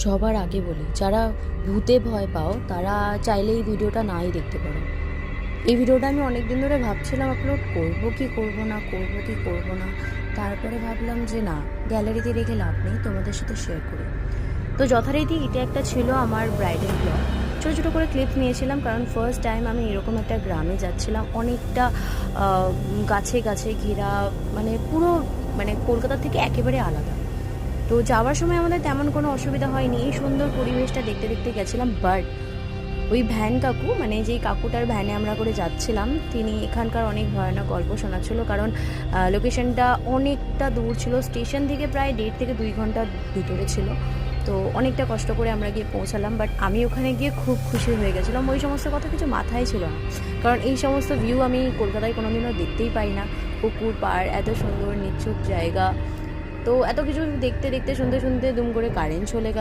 সবার আগে বলি, যারা ভূতে ভয় পাও তারা চাইলে এই ভিডিওটা নাই দেখতে পারো। এই ভিডিওটা আমি অনেক দিন ধরে ভাবছিলাম আপলোড করবো কি করবো না, করবো কি করবো না। তারপরে ভাবলাম যে না, গ্যালারিতে রেখে লাভ নেই, তোমাদের সাথে শেয়ার করি। তো যথারীতি এটা একটা ছিল আমার ব্রাইডাল ব্লগ। ছোটো ছোটো করে ক্লিপ নিয়েছিলাম, কারণ ফার্স্ট টাইম আমি এরকম একটা গ্রামে যাচ্ছিলাম, অনেকটা গাছে গাছে ঘেরা, মানে পুরো মানে কলকাতা থেকে একেবারে আলাদা। তো যাওয়ার সময় আমাদের তেমন কোনো অসুবিধা হয়নি, এই সুন্দর পরিবেশটা দেখতে দেখতে গেছিলাম। বাট ওই ভ্যান কাকু, মানে যেই কাকুটার ভ্যানে আমরা করে যাচ্ছিলাম, তিনি এখানকার অনেক ভয়ানক গল্প শোনাচ্ছিল। কারণ লোকেশনটা অনেকটা দূর ছিল, স্টেশন থেকে প্রায় 1.5 থেকে 2 ঘন্টা ভিতরে ছিল। তো অনেকটা কষ্ট করে আমরা গিয়ে পৌঁছালাম। বাট আমি ওখানে গিয়ে খুব খুশি হয়ে গেছিলাম, ওই সমস্ত কথা কিছু মাথায় ছিল না। কারণ এই সমস্ত ভিউ আমি কলকাতায় কোনোদিনও দেখতেই পাই না। পুকুর পাড়, এত সুন্দর নিচ্ছুপ জায়গা। তো এত কিছু দেখতে দেখতে শুনতে শুনতে দুম করে কারেন্ট চলে গেল।